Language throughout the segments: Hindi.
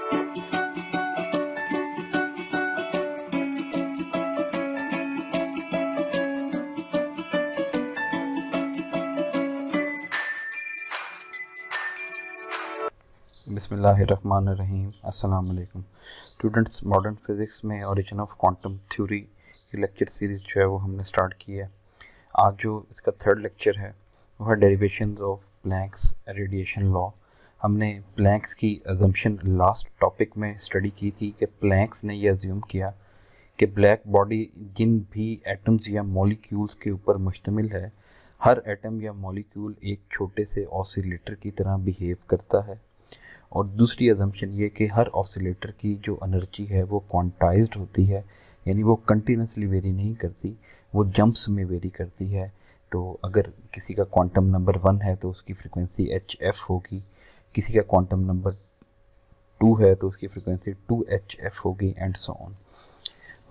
बिस्मिल्लाहिर्रहमानिर्रहीम। अस्सलाम वालेकुम स्टूडेंट्स। मॉडर्न फिज़िक्स में ओरिजिन ऑफ क्वांटम थ्योरी की लेक्चर सीरीज़ जो है वो हमने स्टार्ट की है। आज जो इसका थर्ड लेक्चर है वो है derivations of Planck's radiation law. हमने प्लैंक्स की अजम्पशन लास्ट टॉपिक में स्टडी की थी कि प्लैंक्स ने ये अज्यूम किया कि ब्लैक बॉडी जिन भी एटम्स या मॉलिक्यूल्स के ऊपर मुश्तमिल है, हर एटम या मॉलिक्यूल एक छोटे से ऑसिलेटर की तरह बिहेव करता है। और दूसरी अजम्पशन ये कि हर ऑसिलेटर की जो एनर्जी है वो क्वांटाइज्ड होती है, यानी वो कंटिन्यूसली वेरी नहीं करती, वो जंप्स में वेरी करती है। तो अगर किसी का क्वांटम नंबर 1 है तो उसकी फ्रिक्वेंसी HF होगी, किसी का क्वांटम नंबर 2 है तो उसकी फ्रिक्वेंसी 2HF होगी एंड सो ऑन।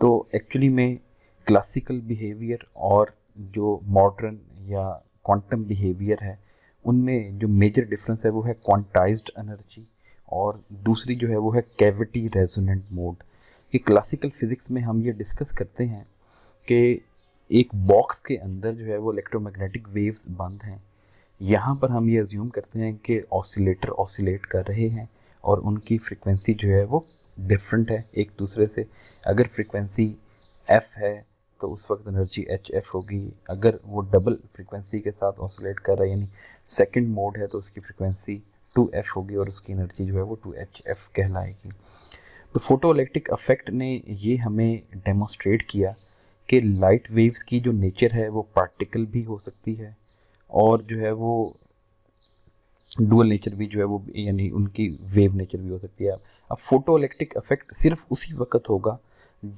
तो एक्चुअली में क्लासिकल बिहेवियर और जो मॉडर्न या क्वांटम बिहेवियर है उनमें जो मेजर डिफरेंस है वो है क्वांटाइज्ड एनर्जी, और दूसरी जो है वो है कैविटी रेजोनेंट मोड। कि क्लासिकल फिज़िक्स में हम ये डिस्कस करते हैं कि एक बॉक्स के अंदर जो है वो इलेक्ट्रोमैग्नेटिक वेव्स बंद हैं। यहाँ पर हम ये अज्यूम करते हैं कि ऑसिलेटर ऑसिलेट कर रहे हैं और उनकी फ्रिक्वेंसी जो है वो डिफरेंट है एक दूसरे से। अगर फ्रिक्वेंसी F है तो उस वक्त एनर्जी HF होगी। अगर वो डबल फ्रिक्वेंसी के साथ ऑसिलेट कर रहा है यानी सेकंड मोड है तो उसकी फ्रिक्वेंसी 2F होगी और उसकी एनर्जी जो है वो 2HF कहलाएगी। तो फोटो इलेक्ट्रिक इफेक्ट ने ये हमें डेमोस्ट्रेट किया कि लाइट वेव्स की जो नेचर है वो पार्टिकल भी हो सकती है और जो है वो डुअल नेचर भी जो है वो, यानी उनकी वेव नेचर भी हो सकती है। अब फोटो इलेक्ट्रिक इफेक्ट सिर्फ उसी वक्त होगा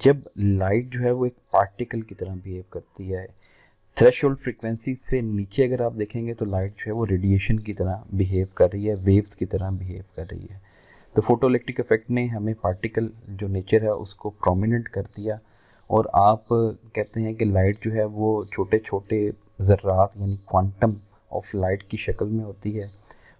जब लाइट जो है वो एक पार्टिकल की तरह बिहेव करती है। थ्रेशोल्ड फ्रीक्वेंसी से नीचे अगर आप देखेंगे तो लाइट जो है वो रेडिएशन की तरह बिहेव कर रही है, वेव्स की तरह बिहेव कर रही है। तो फोटो इलेक्ट्रिक इफेक्ट ने हमें पार्टिकल जो नेचर है उसको प्रोमिनेंट कर दिया और आप कहते हैं कि लाइट जो है वो छोटे छोटे ज़र्रात यानी क्वांटम ऑफ लाइट की शक्ल में होती है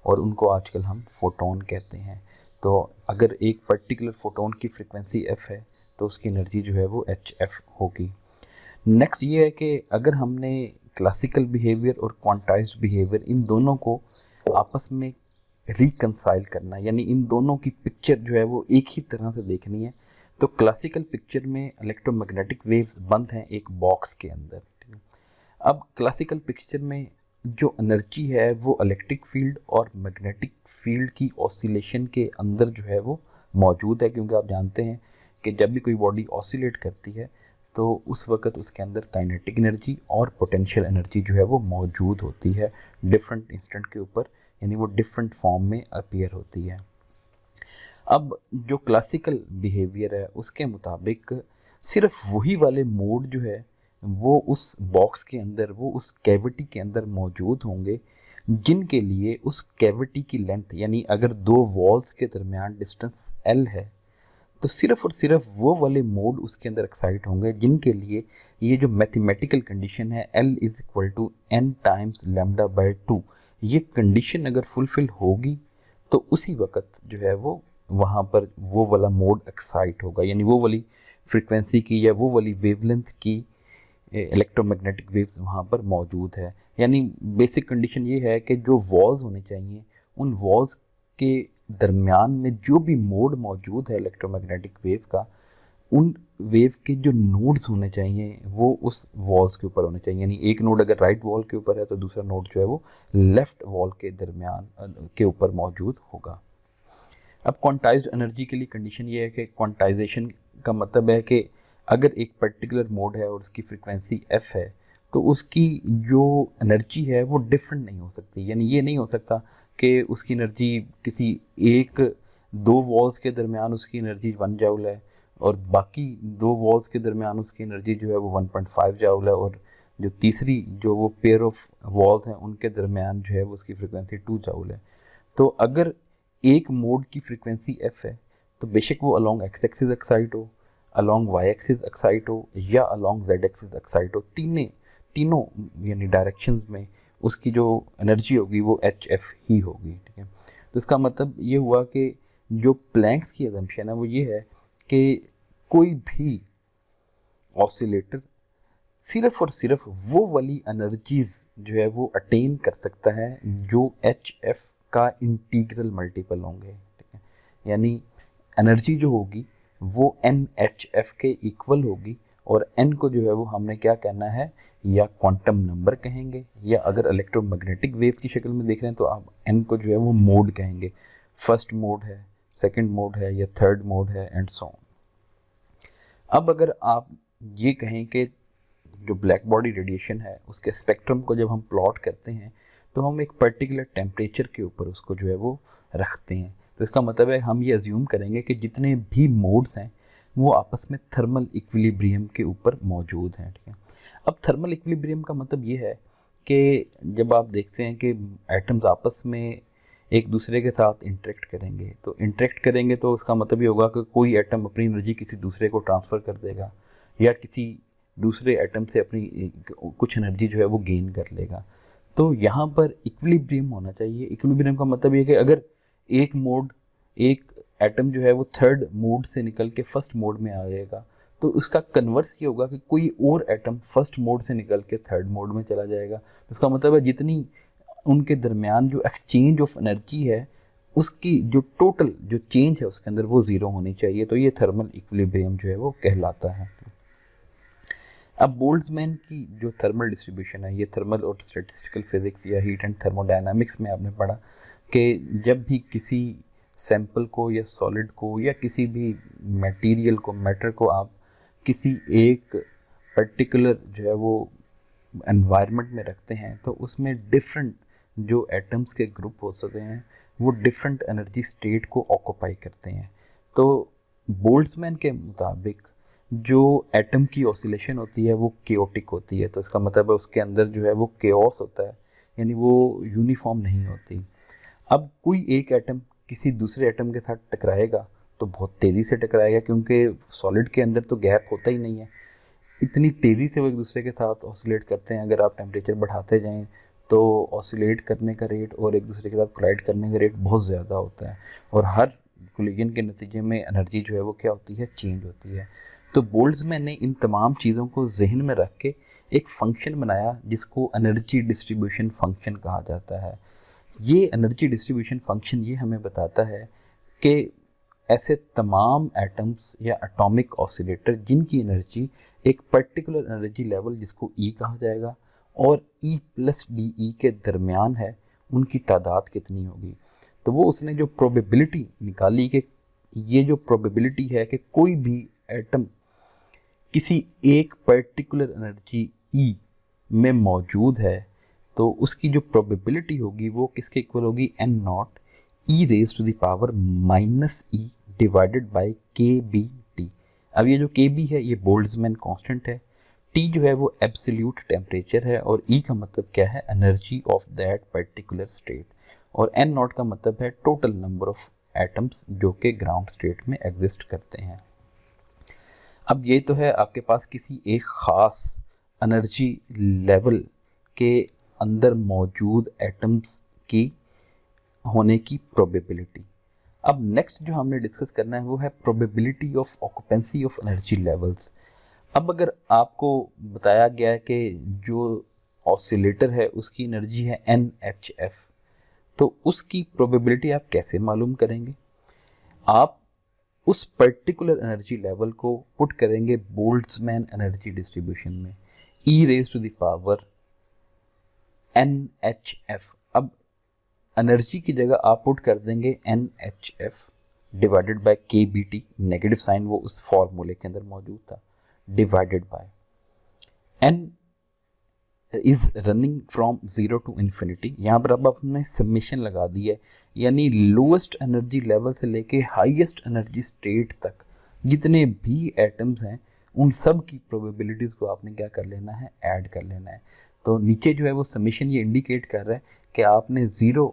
और उनको आजकल हम फोटोन कहते हैं। तो अगर एक पर्टिकुलर फोटोन की फ्रीक्वेंसी F है तो उसकी एनर्जी जो है वो HF होगी। नेक्स्ट ये है कि अगर हमने क्लासिकल बिहेवियर और क्वांटाइज्ड बिहेवियर इन दोनों को आपस में रिकंसाइल करना है, यानी इन दोनों की पिक्चर जो है वो एक ही तरह से देखनी है, तो क्लासिकल पिक्चर में इलेक्ट्रोमैग्नेटिक वेव्स बंद हैं एक बॉक्स के अंदर। अब क्लासिकल पिक्चर में जो एनर्जी है वो इलेक्ट्रिक फील्ड और मैग्नेटिक फील्ड की ऑसिलेशन के अंदर जो है वो मौजूद है, क्योंकि आप जानते हैं कि जब भी कोई बॉडी ऑसिलेट करती है तो उस वक्त उसके अंदर काइनेटिक एनर्जी और पोटेंशियल एनर्जी जो है वो मौजूद होती है डिफरेंट इंस्टेंट के ऊपर, यानी वो डिफरेंट फॉर्म में अपीयर होती है। अब जो क्लासिकल बिहेवियर है उसके मुताबिक सिर्फ वही वाले मोड जो है वो उस बॉक्स के अंदर, वो उस कैविटी के अंदर मौजूद होंगे जिनके लिए उस कैविटी की लेंथ, यानी अगर दो वॉल्स के दरमियान डिस्टेंस L है तो सिर्फ और सिर्फ वो वाले मोड उसके अंदर एक्साइट होंगे जिनके लिए ये जो मैथमेटिकल कंडीशन है L is equal to n times lambda by 2, ये कंडीशन अगर फुलफिल होगी तो उसी वक्त जो है वो वहाँ पर वो वाला मोड एक्साइट होगा, यानी वो वाली फ्रीक्वेंसी की या वो वाली वेवलेंथ की इलेक्ट्रोमैग्नेटिक वेव्स वहाँ पर मौजूद है। यानी बेसिक कंडीशन ये है कि जो वॉल्स होने चाहिए उन वॉल्स के दरमियान में जो भी मोड मौजूद है इलेक्ट्रोमैग्नेटिक वेव का, उन वेव के जो नोड्स होने चाहिए वो उस वॉल्स के ऊपर होने चाहिए। यानी एक नोड अगर राइट वॉल के ऊपर है तो दूसरा नोड जो है वो लेफ्ट वॉल के दरमियान के ऊपर मौजूद होगा। अब क्वांटाइज्ड एनर्जी के लिए कंडीशन ये है कि क्वांटाइजेशन का मतलब है कि अगर एक पर्टिकुलर मोड है और उसकी फ्रीक्वेंसी F है तो उसकी जो एनर्जी है वो डिफरेंट नहीं हो सकती। यानी ये नहीं हो सकता कि उसकी एनर्जी किसी एक दो वॉल्स के दरमियान उसकी एनर्जी 1 जूल है और बाकी दो वॉल्स के दरमियान उसकी एनर्जी जो है वो 1.5 जूल है, और जो तीसरी जो वो पेयर ऑफ वॉल्स हैं उनके दरमियान जो है वो उसकी फ्रिक्वेंसी 2 जूल है। तो अगर एक मोड की फ्रिक्वेंसी F है तो बेशक वो अलॉन्ग एक्स एक्सिस एक्साइट हो, अलॉन्ग वाई एक्सिस एक्साइट हो या अलॉन्ग जेड एक्सिस एक्साइट हो, तीनों यानी डायरेक्शंस में उसकी जो एनर्जी होगी वो HF ही होगी। ठीक है, तो इसका मतलब ये हुआ कि जो प्लैंक्स की असम्पशन है वो ये है कि कोई भी ऑसिलेटर सिर्फ और सिर्फ वो वाली एनर्जीज जो है वो अटेन कर सकता है जो एच एफ का इंटीग्रल मल्टीपल होंगे, ठीक है। यानी एनर्जी जो होगी वो एन एच एफ के इक्वल होगी, और एन को जो है वो हमने क्या कहना है, या क्वांटम नंबर कहेंगे, या अगर इलेक्ट्रोमैग्नेटिक वेव्स की शक्ल में देख रहे हैं तो आप एन को जो है वो मोड कहेंगे। फर्स्ट मोड है, सेकंड मोड है, या थर्ड मोड है, एंड सो ऑन। अब अगर आप ये कहें कि जो ब्लैक बॉडी रेडिएशन है उसके स्पेक्ट्रम को जब हम प्लॉट करते हैं तो हम एक पर्टिकुलर टेम्परेचर के ऊपर उसको जो है वो रखते हैं। तो इसका मतलब है हम ये अज्यूम करेंगे कि जितने भी मोड्स हैं वो आपस में थर्मल इक्विलिब्रियम के ऊपर मौजूद हैं, ठीक है। अब थर्मल इक्विलिब्रियम का मतलब ये है कि जब आप देखते हैं कि एटम्स आपस में एक दूसरे के साथ इंटरेक्ट करेंगे तो उसका मतलब ये होगा कि कोई एटम अपनी एनर्जी किसी दूसरे को ट्रांसफ़र कर देगा, या किसी दूसरे एटम से अपनी कुछ एनर्जी जो है वो गेन कर लेगा। तो यहाँ पर इक्विलिब्रियम होना चाहिए। इक्विलिब्रियम का मतलब ये कि अगर एक एटम जो है वो थर्ड मोड से निकल के फर्स्ट मोड में आ जाएगा तो उसका कन्वर्स ये होगा कि कोई और एटम फर्स्ट मोड से निकल के थर्ड मोड में चला जाएगा। तो उसका मतलब है जितनी उनके दरमियान जो एक्सचेंज ऑफ एनर्जी है उसकी जो टोटल जो चेंज है उसके अंदर वो ज़ीरो होनी चाहिए। तो ये थर्मल इक्विलिब्रियम जो है वो कहलाता है। अब बोल्ट्जमैन की जो थर्मल डिस्ट्रीब्यूशन है, ये थर्मल और स्टैटिस्टिकल फिजिक्स या हीट एंड थर्मोडायनामिक्स में आपने पढ़ा कि जब भी किसी सैंपल को या सॉलिड को या किसी भी मटेरियल को, मैटर को आप किसी एक पर्टिकुलर जो है वो एनवायरनमेंट में रखते हैं तो उसमें डिफरेंट जो एटम्स के ग्रुप हो सकते हैं वो डिफरेंट एनर्जी स्टेट को ऑक्यूपाई करते हैं। तो बोल्ट्जमैन के मुताबिक जो एटम की ऑसिलेशन होती है वो केओटिक होती है। तो इसका मतलब है उसके अंदर जो है वो केओस होता है, यानी वो यूनिफॉर्म नहीं होती। अब कोई एक एटम किसी दूसरे एटम के साथ टकराएगा तो बहुत तेज़ी से टकराएगा, क्योंकि सॉलिड के अंदर तो गैप होता ही नहीं है। इतनी तेज़ी से वो एक दूसरे के साथ ऑसिलेट करते हैं। अगर आप टेम्परेचर बढ़ाते जाएं तो ऑसिलेट करने का रेट और एक दूसरे के साथ कोलाइड करने का रेट बहुत ज़्यादा होता है, और हर कोलिजन के नतीजे में एनर्जी जो है वो क्या होती है, चेंज होती है। तो बोल्ट्जमैन ने इन तमाम चीज़ों को जहन में रख के एक फंक्शन बनाया जिसको एनर्जी डिस्ट्रीब्यूशन फंक्शन कहा जाता है। ये एनर्जी डिस्ट्रीब्यूशन फंक्शन ये हमें बताता है कि ऐसे तमाम एटम्स या एटॉमिक ऑसिलेटर जिनकी एनर्जी एक पर्टिकुलर एनर्जी लेवल जिसको ई कहा जाएगा और ई प्लस डी ई के दरमियान है, उनकी तादाद कितनी होगी। तो वो उसने जो प्रोबेबिलिटी निकाली कि ये जो प्रोबेबिलिटी है कि कोई भी एटम किसी एक पर्टिकुलर एनर्जी ई में मौजूद है तो उसकी जो प्रोबेबिलिटी होगी वो किसके इक्वल होगी, N naught E raise to the power minus E divided by K B T. अब ये जो के बी है ये बोल्ट्जमैन कांस्टेंट है, टी जो है वो एब्सोल्यूट टेम्परेचर है, और ई का मतलब क्या है, energy of that particular state, और एन नॉट का मतलब है टोटल नंबर ऑफ एटम्स जो कि ग्राउंड स्टेट में एग्जिस्ट करते हैं। अब ये तो है आपके पास किसी एक ख़ास एनर्जी लेवल के अंदर मौजूद एटम्स की होने की प्रोबेबिलिटी। अब नेक्स्ट जो हमने डिस्कस करना है वो है probability of occupancy of energy levels. अब अगर आपको बताया गया है कि जो ऑसिलेटर है उसकी एनर्जी है NHF, तो उसकी प्रोबेबिलिटी आप कैसे मालूम करेंगे? आप उस पर्टिकुलर एनर्जी लेवल को पुट करेंगे बोल्ट्जमैन एनर्जी डिस्ट्रीब्यूशन में, e raise to the power NHF। अब एनर्जी की जगह आप पुट कर देंगे NHF divided by KBT, negative sign वो उस फॉर्मूले के अंदर मौजूद था, divided by n is running from zero to infinity. यहाँ पर अब आपने समेशन लगा दी है, यानी लोएस्ट एनर्जी लेवल से लेके हाईएस्ट एनर्जी स्टेट तक जितने भी एटम्स हैं उन सब की प्रोबेबिलिटीज़ को आपने क्या कर लेना है, ऐड कर लेना है। तो नीचे जो है वो समेशन ये इंडिकेट कर रहा है कि आपने ज़ीरो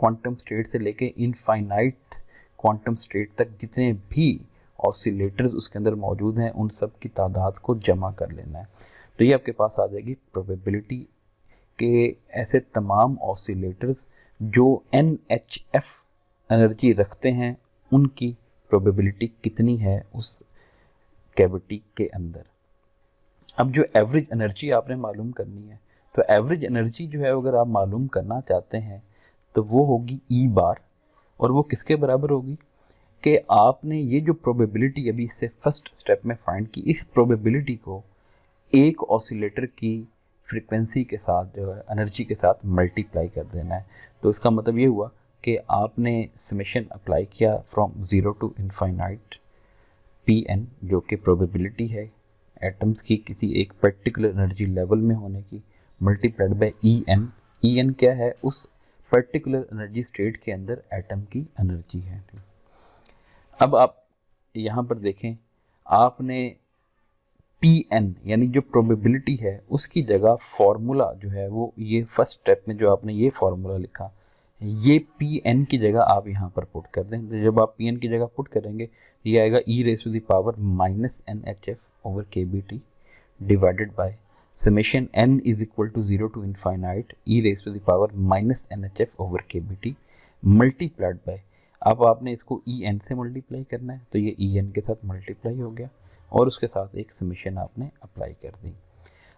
क्वांटम स्टेट से लेके इनफाइनाइट क्वांटम स्टेट तक जितने भी ऑसिलेटर्स उसके अंदर मौजूद हैं उन सब की तादाद को जमा कर लेना है। तो ये आपके पास आ जाएगी प्रोबेबिलिटी के ऐसे तमाम ऑसिलेटर्स जो NHF एनर्जी रखते हैं उनकी प्रोबेबिलिटी कितनी है उस कैविटी के अंदर। अब जो एवरेज एनर्जी आपने मालूम करनी है, तो एवरेज एनर्जी जो है अगर आप मालूम करना चाहते हैं तो वो होगी ई बार, और वो किसके बराबर होगी कि आपने ये जो प्रोबेबिलिटी अभी इससे फर्स्ट स्टेप में फाइंड की, इस प्रोबेबिलिटी को एक ऑसिलेटर की फ्रीक्वेंसी के साथ जो है एनर्जी के साथ मल्टीप्लाई कर देना है। तो इसका मतलब ये हुआ कि आपने समेशन अप्लाई किया from zero to infinite P N, जो कि प्रोबेबिलिटी है एटम्स की किसी एक पर्टिकुलर एनर्जी लेवल में होने की, multiplied by E N. E N क्या है, उस पर्टिकुलर एनर्जी स्टेट के अंदर एटम की एनर्जी है। अब आप यहाँ पर देखें, आपने पी एन यानी जो प्रोबेबिलिटी है उसकी जगह फॉर्मूला जो है वो ये फर्स्ट स्टेप में जो आपने ये फॉर्मूला लिखा, ये पी एन की जगह आप यहाँ पर पुट कर दें। तो जब आप पी एन की जगह पुट करेंगे ये आएगा e raise to the power minus n h F over के B t divided by summation n is equal to zero to infinite e raise to the power minus n h F over के बी टी मल्टीप्लाइड बाय, अब आपने इसको ई एन से मल्टीप्लाई करना है तो ये ई एन के साथ मल्टीप्लाई हो गया और उसके साथ एक समेशन आपने अप्लाई कर दी।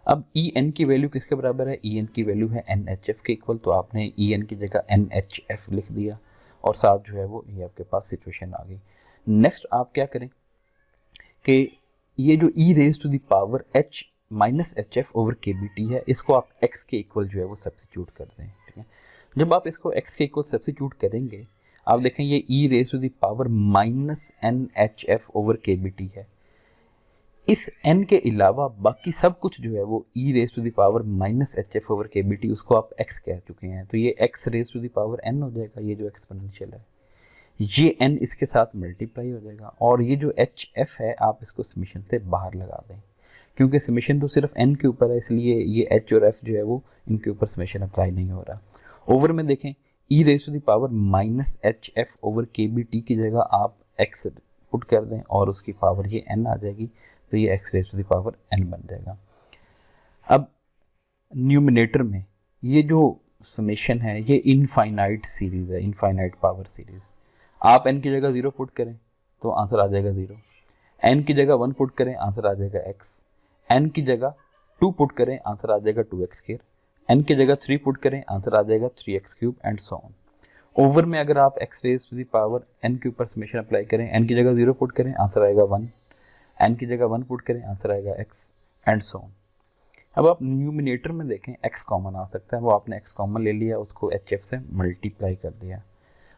अब ई एन की वैल्यू किसके बराबर है, ई एन की वैल्यू है एन एच एफ के इक्वल, तो आपने ई एन की जगह एन एच एफ लिख दिया और साथ जो है वो ये आपके पास सिचुएशन आ गई। नेक्स्ट आप क्या करें कि ये जो e raise to the power h minus H F over के बी टी है, इसको आप एक्स के इक्वल जो है वो सब्सिट्यूट कर दें। ठीक है, जब आप इसको एक्स के इक्वल सब्सिट्यूट करेंगे आप देखें ये e raise to the power minus n h F over के बी टी है। इस n के अलावा बाकी सब कुछ जो है वो e raise to the power minus H F over के बी टी, उसको आप x कह चुके हैं, तो ये x raise to the power n हो जाएगा, ये जो एक्सपोनेंशियल है ये n इसके साथ मल्टीप्लाई हो जाएगा, और ये जो एच एफ है आप इसको समेशन से बाहर लगा दें, क्योंकि समेशन तो सिर्फ n के ऊपर है इसलिए ये h और f जो है वो इनके ऊपर समेशन अप्लाई नहीं हो रहा। ओवर में देखें e raise to the power minus H F over के बी टी की जगह आप x पुट कर दें और उसकी पावर ये n आ जाएगी, तो ये x raise to the power n बन जाएगा। अब न्यूमिनेटर में ये जो समेशन है ये इनफाइनाइट सीरीज है, इनफाइनाइट पावर सीरीज। आप n की जगह 0 पुट करें तो आंसर आ जाएगा 0, n की जगह 1 पुट करें आंसर आ जाएगा x, n की जगह 2 पुट करें आंसर आ जाएगा 2x स्क्वायर, n की जगह 3 पुट करें आंसर आ जाएगा 3x cube and so on. Over में अगर आप x raise to the power n के ऊपर समेशन अप्लाई करें, n की जगह 0 पुट करें आंसर आएगा 1, n की जगह 1 पुट करें आंसर आएगा x एंड सो ऑन। अब आप न्यूमिनेटर में देखें x कॉमन आ सकता है, वो आपने x कॉमन ले लिया, उसको hf से मल्टीप्लाई कर दिया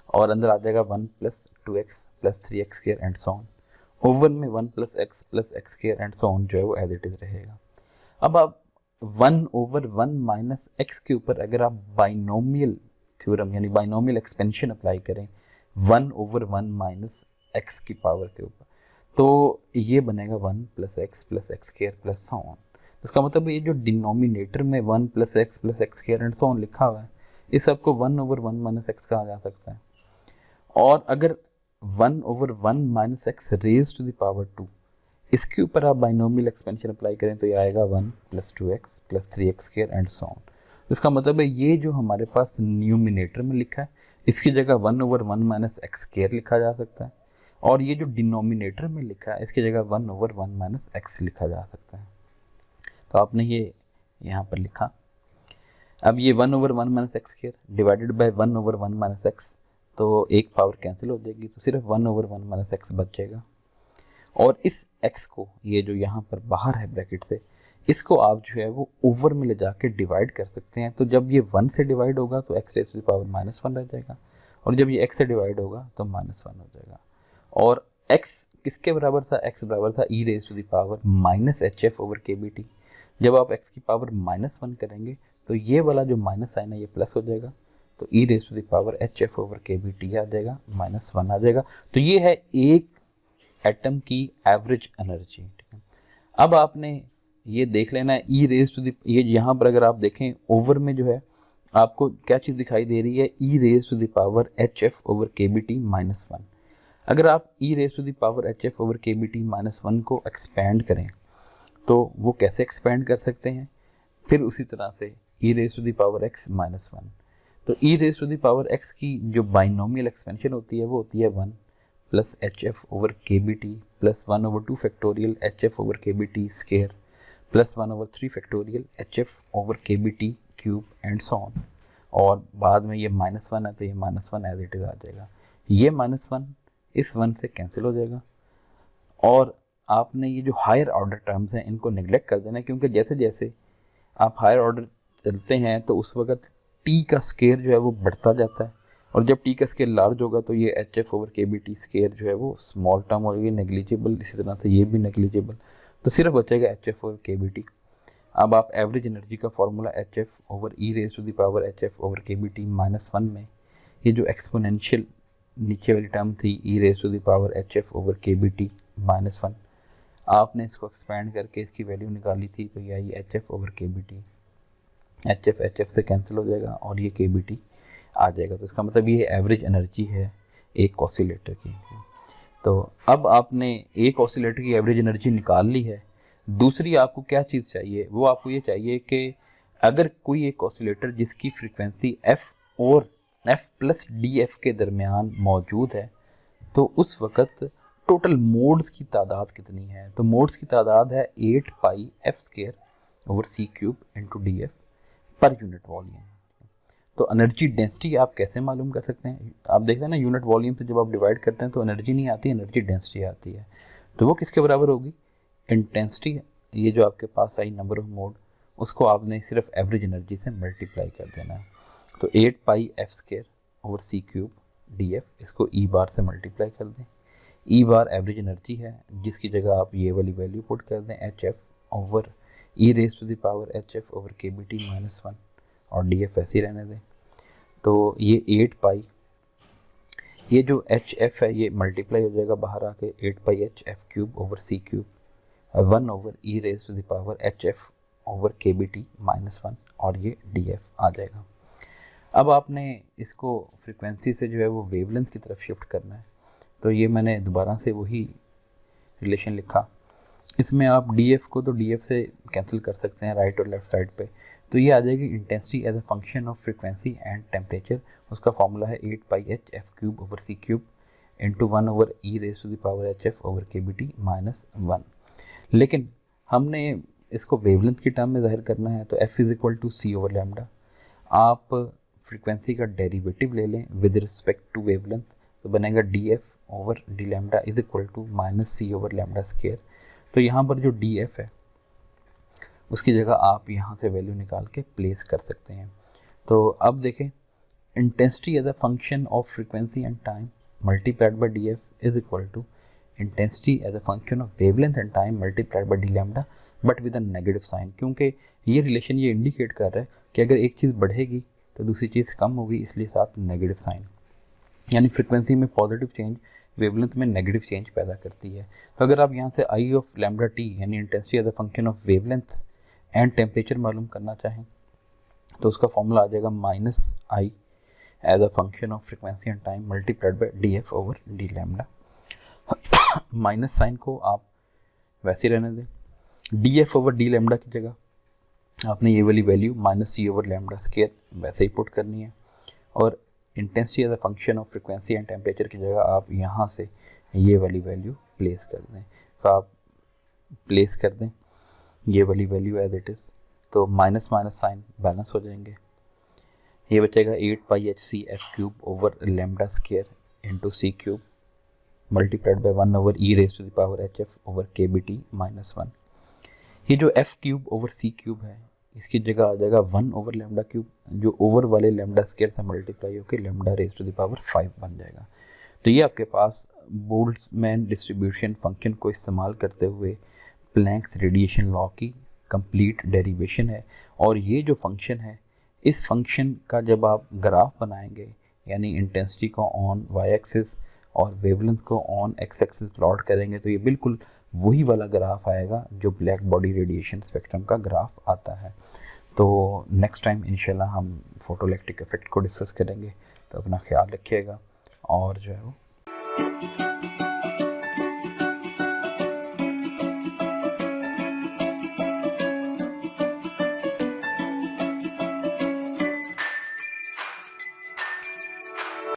और अंदर आ जाएगा 1 plus 2x plus 3x square and so on. Over में 1 plus x square and so on जो है वो एज इट इज रहेगा। अब आप 1 ओवर 1 माइनस x के ऊपर अगर आप बाइनोमियल थ्योरम यानी बाइनोमियल एक्सपेंशन अप्लाई करें 1 ओवर 1 माइनस x की पावर के ऊपर, तो ये बनेगा 1 plus x square plus so on. इसका मतलब ये जो डिनोमिनेटर में 1 plus x square and so on लिखा हुआ है इस सबको 1 ओवर 1 माइनस एक्स कहा जा सकता है, और अगर 1 over 1 minus X raise to the power 2 इसके ऊपर आप बाइनोमियल एक्सपेंशन अप्लाई करें तो ये आएगा 1 plus 2x plus 3x square and so on. इसका मतलब है ये जो हमारे पास न्यूमिनेटर में लिखा है इसकी जगह 1 ओवर 1 माइनस एक्स स्क्वायर लिखा जा सकता है, और ये जो डिनोमिनेटर में लिखा है इसकी जगह 1 ओवर 1 माइनस एक्स लिखा जा सकता है। तो आपने ये यहाँ पर लिखा। अब ये 1 over 1 minus x square divided by 1 over 1 minus x, तो एक पावर कैंसिल हो जाएगी तो सिर्फ 1 ओवर 1 माइनस एक्स बच जाएगा, और इस x को ये जो यहाँ पर बाहर है ब्रैकेट से इसको आप जो है वो ओवर में ले जाके डिवाइड कर सकते हैं। तो जब ये 1 से डिवाइड होगा तो x raise to the power minus 1 रह जाएगा, और जब ये x से डिवाइड होगा तो माइनस 1 हो जाएगा। और x किसके बराबर था, x बराबर था e raise to the power minus H F over के बी टी। जब आप x की पावर माइनस 1 करेंगे तो ये वाला जो माइनस साइन है ये प्लस हो जाएगा, तो e raise to the power H F over के बी टी आ जाएगा, माइनस 1 आ जाएगा। तो ये है एक एटम की एवरेज एनर्जी। ठीक है, अब आपने ये देख लेना है ई रेज टू द, ये यहाँ पर अगर आप देखें ओवर में जो है आपको क्या चीज़ दिखाई दे रही है, e raise to the power H F over के बी टी माइनस 1। अगर आप e raise to the power H F over के बी टी माइनस 1 को एक्सपेंड करें तो वो कैसे एक्सपेंड कर सकते हैं, फिर उसी तरह से e raise to the power x minus 1। तो e raise to the power x की जो बाइनोमियल एक्सपेंशन होती है वो होती है 1 प्लस एच एफ ओवर के B t plus 1/2 factorial h F over के B t square plus 1/3 factorial h F over के B t cube and so on. और बाद में ये -1 है तो ये -1 एज इट इज़ आ जाएगा। ये -1 इस 1 से कैंसिल हो जाएगा और आपने ये जो हायर ऑर्डर टर्म्स हैं इनको नेग्लेक्ट कर देना है, क्योंकि जैसे जैसे आप हायर ऑर्डर चलते हैं तो उस वक्त टी का स्केयर जो है वो बढ़ता जाता है, और जब टी का स्केयर लार्ज होगा तो ये एच एफ ओवर के बी टी स्केयर जो है वो स्मॉल टर्म होगी, नेग्लिजिबल। इसी तरह से ये भी नेग्लिजिबल, तो सिर्फ बचेगा एच एफ ओवर के बी टी। अब आप एवरेज एनर्जी का formula H F over E raise to the power H F over के बी टी -1 में ये जो एक्सपोनेंशियल नीचे वाली टर्म थी E raise to the power H F over के बी टी -1, आपने इसको एक्सपेंड करके इसकी वैल्यू निकाली थी तो ये आई एच एफ ओवर के बी टी। एच एफ से कैंसिल हो जाएगा और ये के बी टी आ जाएगा। तो इसका मतलब ये एवरेज एनर्जी है एक ऑसिलेटर की। तो अब आपने एक ऑसिलेटर की एवरेज एनर्जी निकाल ली है। दूसरी आपको क्या चीज़ चाहिए, वो आपको ये चाहिए कि अगर कोई एक ऑसिलेटर जिसकी फ्रीक्वेंसी एफ और एफ प्लस डी एफ के दरमियान मौजूद है तो उस वक़्त टोटल मोड्स की तादाद कितनी है। तो मोड्स की तादाद है 8 pi F square over C cube into D F पर यूनिट वॉल्यूम। तो एनर्जी डेंसिटी आप कैसे मालूम कर सकते हैं, आप देखते हैं ना यूनिट वॉल्यूम से जब आप डिवाइड करते हैं तो एनर्जी नहीं आती, एनर्जी डेंसिटी आती है। तो वो किसके बराबर होगी, इंटेंसिटी, ये जो आपके पास आई नंबर ऑफ मोड, उसको आपने सिर्फ एवरेज एनर्जी से मल्टीप्लाई कर देना है। तो 8 pi F square over C cube D F, इसको ई बार से मल्टीप्लाई कर दें। ई बार एवरेज एनर्जी है जिसकी जगह आप ये वाली वैल्यू पुट कर दें H F over E raise to the power H F over के बी टी -1 और डी एफ ऐसे ही रहने दें। तो ये 8 पाई, ये जो एच एफ है ये मल्टीप्लाई हो जाएगा बाहर आके 8 pi H F cube over C cube 1 over E raise to the power H F over के बी टी -1 और ये डी एफ आ जाएगा। अब आपने इसको फ्रिक्वेंसी से जो है वो वेवलेंथ की तरफ शिफ्ट करना है। तो ये मैंने दोबारा से वही रिलेशन लिखा, इसमें आप डी एफ को तो डी एफ से कैंसिल कर सकते हैं राइट और लेफ्ट साइड पे। तो ये आ जाएगी intensity as a function of frequency and temperature. उसका फॉर्मूला है 8 pi H F cube over C cube into 1 over E raise to the power H F over के बी टी -1। लेकिन हमने इसको वेवलेंथ की टर्म में जाहिर करना है तो F is equal to C over lambda. आप फ्रीक्वेंसी का डेरिवेटिव ले लें विद रिस्पेक्ट टू वेवलेंथ तो बनेगा D F over D lambda is equal to -c over lambda square. तो यहाँ पर जो डी एफ है उसकी जगह आप यहाँ से वैल्यू निकाल के प्लेस कर सकते हैं। तो अब देखें, intensity as a function of frequency and time multiplied by D F is equal to intensity as a function of wavelength and time multiplied by D lambda but with a negative sign, क्योंकि ये रिलेशन ये इंडिकेट कर रहा है कि अगर एक चीज़ बढ़ेगी तो दूसरी चीज़ कम होगी, इसलिए साथ नेगेटिव साइन, यानी फ्रीक्वेंसी में पॉजिटिव चेंज वेवलेंथ में नेगेटिव चेंज पैदा करती है। तो अगर आप यहाँ से आई ऑफ लैम्डा टी यानी intensity as a function of wavelength and temperature मालूम करना चाहें तो उसका फॉर्मूला आ जाएगा -i as a function of frequency and time multiplied by D F over D lambda. Minus sign को आप वैसे रहने दें, D F over D lambda की जगह आपने ये वाली value -c over lambda square वैसे ही पुट करनी है, और intensity as a function of frequency and temperature की जगह आप यहाँ से ये वाली वैल्यू प्लेस कर दें। तो आप प्लेस कर दें ये वाली वैल्यू एज इट इज़, तो माइनस साइन बैलेंस हो जाएंगे। ये बचेगा 8 pi H C F cube over lambda square into C cube multiplied by 1 over E raise to the power H F over के बी टी -1। ये जो F cube over C cube है इसकी जगह आ जाएगा 1 ओवर लैम्डा क्यूब, जो ओवर वाले लैम्डा स्केयर से मल्टीप्लाई होकर lambda raise to the power 5 बन जाएगा। तो ये आपके पास बोल्ट्जमैन डिस्ट्रीब्यूशन फंक्शन को इस्तेमाल करते हुए प्लैंक्स रेडिएशन लॉ की कंप्लीट डेरिवेशन है। और ये जो फंक्शन है, इस फंक्शन का जब आप ग्राफ बनाएंगे यानी इंटेंसिटी को ऑन वाई एक्सिस और वेवलेंथ को ऑन एक्स एक्सिस प्लॉट करेंगे तो ये बिल्कुल वही वाला ग्राफ आएगा जो ब्लैक बॉडी रेडिएशन स्पेक्ट्रम का ग्राफ आता है। तो नेक्स्ट टाइम इंशाल्लाह हम फोटोइलेक्ट्रिक इफेक्ट को डिस्कस करेंगे। तो अपना ख्याल रखिएगा और जो है वो